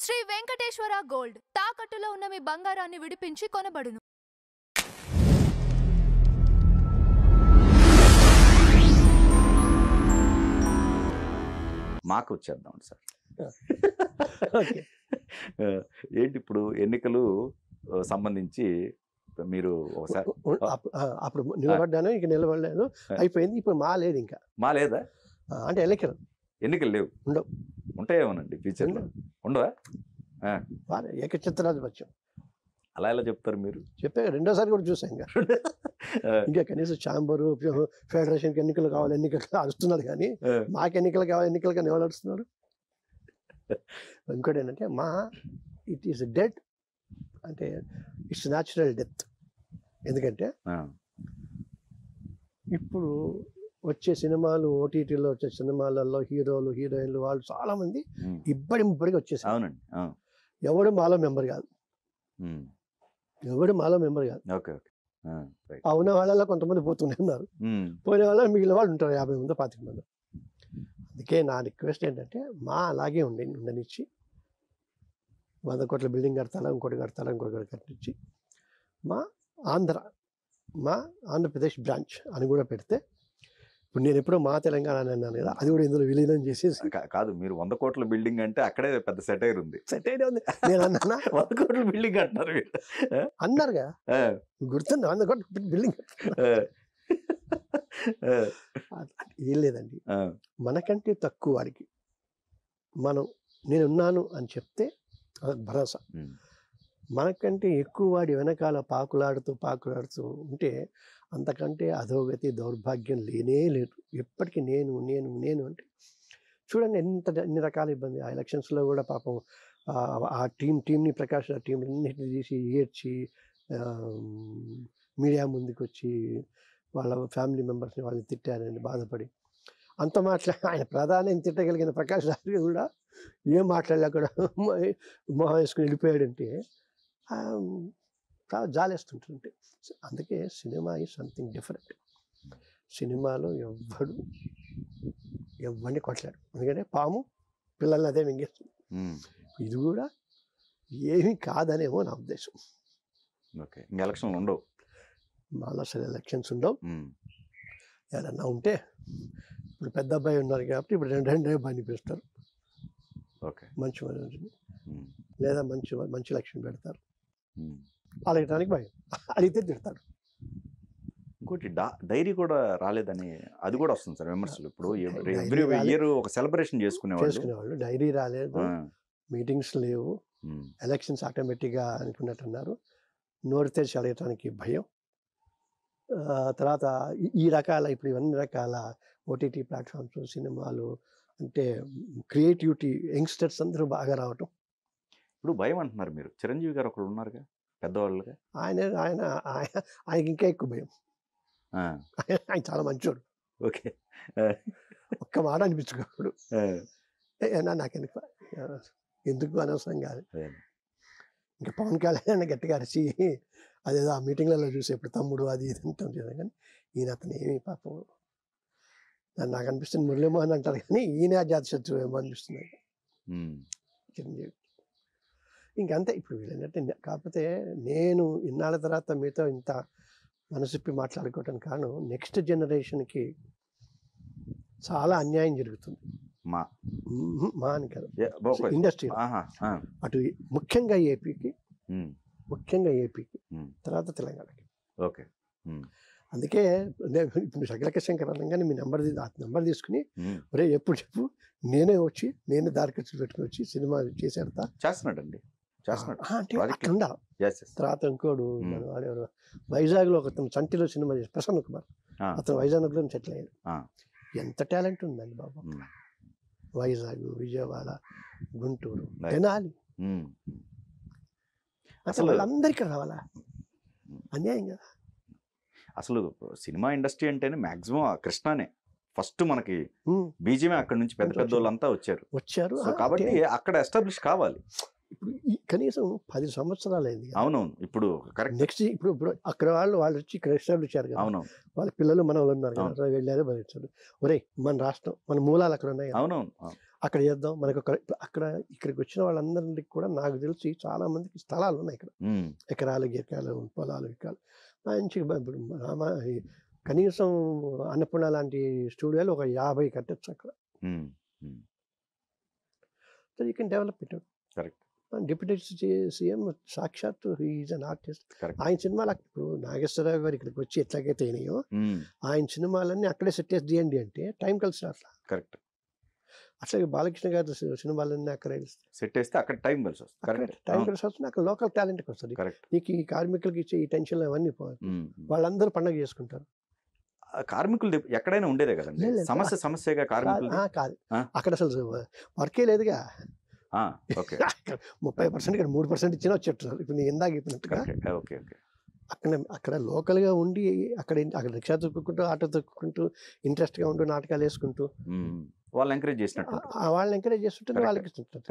Shri Venkateswara gold తాకట్టులో ఉన్న మీ బంగారాన్ని విడిపించి కొనబడును. మాకు వచ్చేద్దాం సార్. ఏంటి ఇప్పుడు ఎన్నికలు సంబంధించి మీరు ఒకసారి అప్పుడు నిలబడ్డాను, ఇక నిలబడలేదు, అయిపోయింది. ఇప్పుడు మా లేదు, ఇంకా మా లేదా అంటే ఎన్నికలు లేవు, ఉండవు. ఉంటాయేమోనండి ఫ్యూచర్లో, ఉండవా? ఏకచిత్రాధిపత్యం. అలా ఎలా చెప్తారు మీరు? చెప్పే రెండోసారి కూడా చూసాం. ఇంకా కనీసం ఛాంబరు ఫెడరేషన్కి ఎన్నికలు కావాలి, ఎన్నికలు అరుస్తున్నారు, కానీ మాకు ఎన్నికలు కావాలి, ఎన్నికలు కానీ ఎవరు అరుస్తున్నారు? ఇంకోటి ఏంటంటే మా ఇట్ ఈస్ డెత్, అంటే ఇట్స్ న్యాచురల్ డెత్. ఎందుకంటే ఇప్పుడు వచ్చే సినిమాలు, ఓటీటీలో వచ్చే సినిమాలలో హీరోలు హీరోయిన్లు వాళ్ళు చాలా మంది ఇబ్బడికి వచ్చేసారు. అవునండి. ఎవడు మాలో మెంబర్ కాదు, ఎవడు మాలో మెంబర్ కాదు. ఆ ఉన్న వాళ్ళలో కొంతమంది పోతూనే ఉన్నారు, పోయిన వాళ్ళ మిగిలిన వాళ్ళు ఉంటారు 50 మంది 25 మంది. అందుకే నా రిక్వెస్ట్ ఏంటంటే మా అలాగే ఉండనిచ్చి 100 కోట్ల బిల్డింగ్ కడతారా, ఇంకోటి కట్టించి మా ఆంధ్రప్రదేశ్ బ్రాంచ్ అని కూడా పెడితే, ఇప్పుడు నేను ఎప్పుడో మా తెలంగాణ అని అన్నాను కదా, అది కూడా ఇందులో విలీనం చేసేసి. కాదు, మీరు 100 కోట్ల బిల్డింగ్ అంటే అక్కడే పెద్ద సెటైర్ ఉంది. సెటైర్ ఉంది. నేను అన్నా 100 కోట్ల బిల్డింగ్ అంటున్నారు అన్నారుగా, గుర్తుంది 100 కోట్ల బిల్డింగ్. ఏం లేదండి, మనకంటే తక్కువ వాడికి నేనున్నాను అని చెప్తే భరోసా. మనకంటే ఎక్కువ వాడి వెనకాల పాకులాడుతూ ఉంటే అంతకంటే అధోగతి, దౌర్భాగ్యం లేనే లేదు. ఎప్పటికీ నేను అంటే చూడండి ఎన్ని రకాల ఇబ్బంది. ఆ ఎలక్షన్స్లో కూడా పాపం ఆ టీంని ప్రకాష్ ఆ టీంలన్నిటిని తీసి ఏడ్చి మీడియా ముందుకు వచ్చి వాళ్ళ ఫ్యామిలీ మెంబర్స్ని వాళ్ళని తిట్టారని బాధపడి అంత ఆయన ప్రధాని తిట్టగలిగిన ప్రకాష్ రాజు కూడా ఏం మాట్లాడలేకుండా మొహం వేసుకుని వెళ్ళిపోయాడంటే చాలా జాలేస్తుంటుంటే. అందుకే సినిమా ఈజ్ సంథింగ్ డిఫరెంట్. సినిమాలో ఎవరిని కొట్టలేడు, ఎందుకంటే పాము పిల్లల్ని అదే మింగేస్తుంది. ఇది కూడా ఏమీ కాదనేమో నా ఉద్దేశం. ఎలక్షన్లు ఉండవు, మాలో అసలు ఎలక్షన్స్ ఉండవు. ఏదన్నా ఉంటే ఇప్పుడు పెద్ద అబ్బాయి ఉన్నారు కాబట్టి ఇప్పుడు రెండే అబ్బాయిని పిలుస్తారు, మంచి మనోజ్ని, లేదా మంచి లక్ష్యం పెడతారు. అడగటానికి భయం, అడిగితే తిడతాడు. ఇంకోటి డైరీ కూడా రాలేదని అది కూడా వస్తుంది సార్ విమర్శలు. ఇప్పుడు ఎవ్రీ ఇయర్ ఒక సెలబ్రేషన్ చేసుకునేవాళ్ళు, డైరీ రాలేదు, మీటింగ్స్ లేవు, ఎలక్షన్స్ ఆటోమేటిక్గా అనుకున్నట్టున్నారు. నోరు తెరిచి అడగటానికి భయం. తర్వాత ఇప్పుడు ఇవన్నీ రకాల ఓటీటీ ప్లాట్ఫామ్స్, సినిమాలు అంటే క్రియేటివిటీ, యంగ్స్టర్స్ అందరూ బాగా రావటం. ఇప్పుడు భయం అంటున్నారు మీరు. చిరంజీవి గారు ఒకరు ఉన్నారుగా పెద్దవాళ్ళుగా, ఆయనకి ఇంకా ఎక్కువ భయం. ఆయన చాలా మంచోడు. ఓకే, ఒక్క మాట అనిపించుకోడు. ఎందుకు అనవసరం కాదు. ఇంకా పవన్ కళ్యాణ్ గట్టిగా అరిచి అదేదో ఆ మీటింగ్లలో చూసేప్పుడు తమ్ముడు అది ఇది అంటాం కదా, కానీ ఈయన అతను ఏమి పాపం నాకు అనిపిస్తుంది మురళీమోహన్ అంటారు, కానీ ఈయన జాతి శత్రువు ఏమో అనిపిస్తుంది చిరంజీవి. ఇంకంతే. ఇప్పుడు వీళ్ళంటే కాకపోతే నేను ఇన్నాళ్ళ తర్వాత మీతో ఇంత మనసిప్పి మాట్లాడుకోవటం కారణం నెక్స్ట్ జనరేషన్కి చాలా అన్యాయం జరుగుతుంది. మా అని కాదు, ఇండస్ట్రీ అటు ముఖ్యంగా ఏపీకి తర్వాత తెలంగాణకి. ఓకే, అందుకే ఇప్పుడు శకలక శంకర్ అనగానే మీ నెంబర్ తీసుకుని ఒరే ఎప్పుడు చెప్పు, నేనే దారి ఖర్చు పెట్టుకుని వచ్చి సినిమా చేసేడతా చేస్తున్నాడండి. అంటే అట్లా ఉండాలి. తర్వాత ఇంకోడు వాడెవరు వైజాగ్లో ఒక చంటిలో సినిమా చేసి ప్రసన్న కుమార్, అతను వైజాగ్లో సెటిల్ అయ్యాడు. ఎంత టాలెంట్ ఉందండి బాబు. వైజాగ్, విజయవాడ, గుంటూరు, తెనాలి, అసలు వాళ్ళందరికీ రావాలా? అన్యాయం కదా. అసలు సినిమా ఇండస్ట్రీ అంటేనే మ్యాక్సిమం కృష్ణానే ఫస్ట్ మనకి బీజమే. అక్కడ నుంచి పెద్ద వాళ్ళంతా వచ్చారు కాబట్టి అక్కడ ఎస్టాబ్లిష్ కావాలి. ఇప్పుడు కనీసం 10 సంవత్సరాలు అయింది. అవునవును. ఇప్పుడు కరెక్ట్. నెక్స్ట్ ఇప్పుడు అక్కడ వాళ్ళు వచ్చి ఇక్కడ ఎస్టాబ్లిష్ అయ్యారు కదా. అవునవును. వాళ్ళ పిల్లలు మన వాళ్ళు ఉన్నారు కదా, వెళ్ళారు భరించారు. ఒరే మన రాష్ట్రం, మన మూలాలు అక్కడ ఉన్నాయి. అవునవును. అక్కడ చేద్దాం మనకు అక్కడ ఇక్కడికి వచ్చిన వాళ్ళందరికీ కూడా నాకు తెలిసి చాలా మందికి స్థలాలు ఉన్నాయి ఇక్కడ, ఎకరాలు గికరాలు పొలాలు వికాలు మంచిగా. ఇప్పుడు కనీసం అన్నపూర్ణ లాంటి స్టూడియోలు ఒక 50 కట్టచ్చు అక్కడ. So you can develop it. Deputy CM సాక్షాత్ ఈజ్ అన్ ఆర్టిస్ట్. ఆయన సినిమాలు ఇప్పుడు నాగేశ్వరరావు గారు ఇక్కడికి వచ్చి ఎట్లాగైతే అయినాయో ఆయన సినిమాలన్నీ అక్కడే సెట్ చేసి తీయండి అంటే టైం కలిసి అట్లా. కరెక్ట్. అసలు బాలకృష్ణ గారి సినిమాలన్నీ అక్కడ సెట్ చేస్తే అక్కడ టైం కలిసి వస్తుంది. టైం కలిసి వస్తుంది, అక్కడ లోకల్ టాలెంట్కి వస్తుంది. నీకు ఈ కార్మికులకి ఇచ్చే ఈ టెన్షన్లు అవన్నీ పోవాలి, వాళ్ళందరూ పండుగ చేసుకుంటారు. కార్మికులు ఎక్కడైనా ఉండేదే కదండి సమస్యగా కార్మికులు కాదు. అక్కడ అసలు వర్కే లేదుగా. 30% ఇక్కడ 3% ఇచ్చినా వచ్చేట్టున్నారు. ఇప్పుడు నేను ఇందాక చెప్పినట్టుగా అక్కడ లోకల్గా ఉండి అక్కడ రిక్షా తొక్కుకుంటూ ఆటో తొక్కుకుంటూ ఇంట్రెస్ట్గా ఉంటూ నాటకాలు వేసుకుంటూ వాళ్ళని ఎంకరేజ్ చేసినట్టు చేస్తుంటే వాళ్ళకి ఇస్తుంటారు.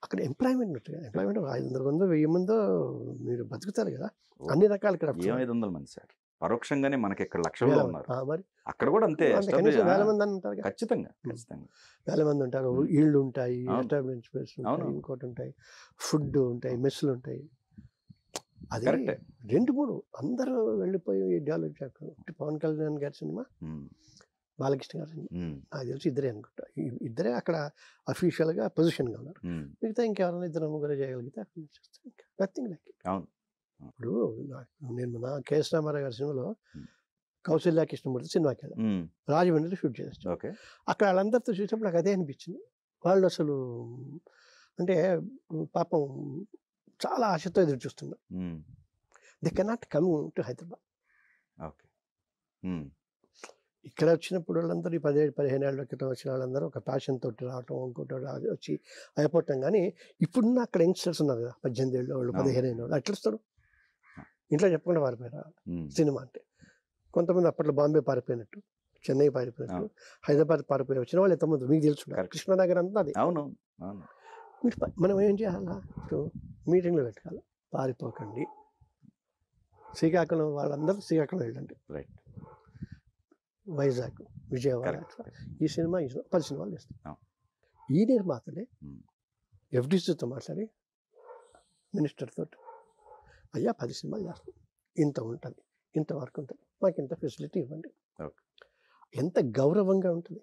అక్కడ ఎంప్లాయ్మెంట్ ఉంటుంది. ఎంప్లాయ్మెంట్ 500 మందో 1000 మందో మీరు బతుకుతారు కదా. అన్ని రకాల ఇక్కడ 500 మంది సార్ పరోక్షంగానే మనకి ఇక్కడ లక్షల్లో ఉన్నారు. మరి అక్కడ కూడా అంతే, 1000 మంది అని ఉంటారు. ఖచ్చితంగా 1000 మంది ఉంటారు. ఇళ్ళు ఉంటాయి, ఎస్టాబ్లిష్ ప్లేస్ ఉంటాయి, ఇంకోటి ఉంటాయి, ఫుడ్ ఉంటాయి, మెస్సులు ఉంటాయి. అది 2-3 అందరూ వెళ్ళిపోయి డెవలప్ చేస్తారు. పవన్ కళ్యాణ్ గారి సినిమా, బాలకృష్ణ గారి సినిమా నాకు తెలిసి ఇద్దరే అనుకుంటా. ఇద్దరే అక్కడ అఫీషియల్గా పొజిషన్గా ఉన్నారు. మిగతా ఇంకెవరైనా 2-3 చేయగలిగితే అక్కడ నథింగ్ లైక్ ఇట్. ఇప్పుడు నేను నా కేఎస్ రామారావు గారి సినిమాలో కౌశల్య కృష్ణమూర్తి సినిమాకి వెళ్ళాను, రాజమండ్రి షూట్ చేస్తాను. అక్కడ వాళ్ళందరితో చూసినప్పుడు నాకు అదే అనిపించింది. వాళ్ళు అసలు అంటే పాపం చాలా ఆశతో ఎదురు చూస్తున్నారు. They cannot come to Hyderabad. ఇక్కడ వచ్చినప్పుడు వాళ్ళందరూ 17-15 ఏళ్ళ క్రితం వచ్చిన వాళ్ళందరూ ఒక ప్యాషన్ తోటి రావటం, ఇంకోటి వచ్చి అయిపోవటం. కానీ ఇప్పుడున్న అక్కడ యంగ్స్టర్స్ ఉన్నారు కదా, 18 ఏళ్ళ వాళ్ళు, 15 ఏళ్ళ వాళ్ళు, ఎట్లా వస్తారు? ఇంట్లో చెప్పకుండా పారిపోయారు సినిమా అంటే. కొంతమంది అప్పట్లో బాంబే పారిపోయినట్టు, చెన్నై పారిపోయినట్టు, హైదరాబాద్ పారిపోయి వచ్చిన వాళ్ళు ఎంతమంది మీకు తెలుసు. కృష్ణానగర్ అంతా అది. మనం ఏం చేయాలా? ఇప్పుడు మీటింగ్లో పెట్టాలి, పారిపోకండి, శ్రీకాకుళం వాళ్ళందరూ శ్రీకాకుళం వెళ్ళండి, వైజాగ్, విజయవాడ, ఈ సినిమా 10 సినిమాలు చేస్తాం. ఈ నిర్మాతలే ఎఫ్డీసీతో మాట్లాడి మినిస్టర్ తోటి, అయ్యా 10 సినిమాలు చేస్తాం, ఇంత ఉంటుంది, ఇంతవరకు ఉంటుంది, మాకు ఇంత ఫెసిలిటీ ఇవ్వండి. ఎంత గౌరవంగా ఉంటుంది.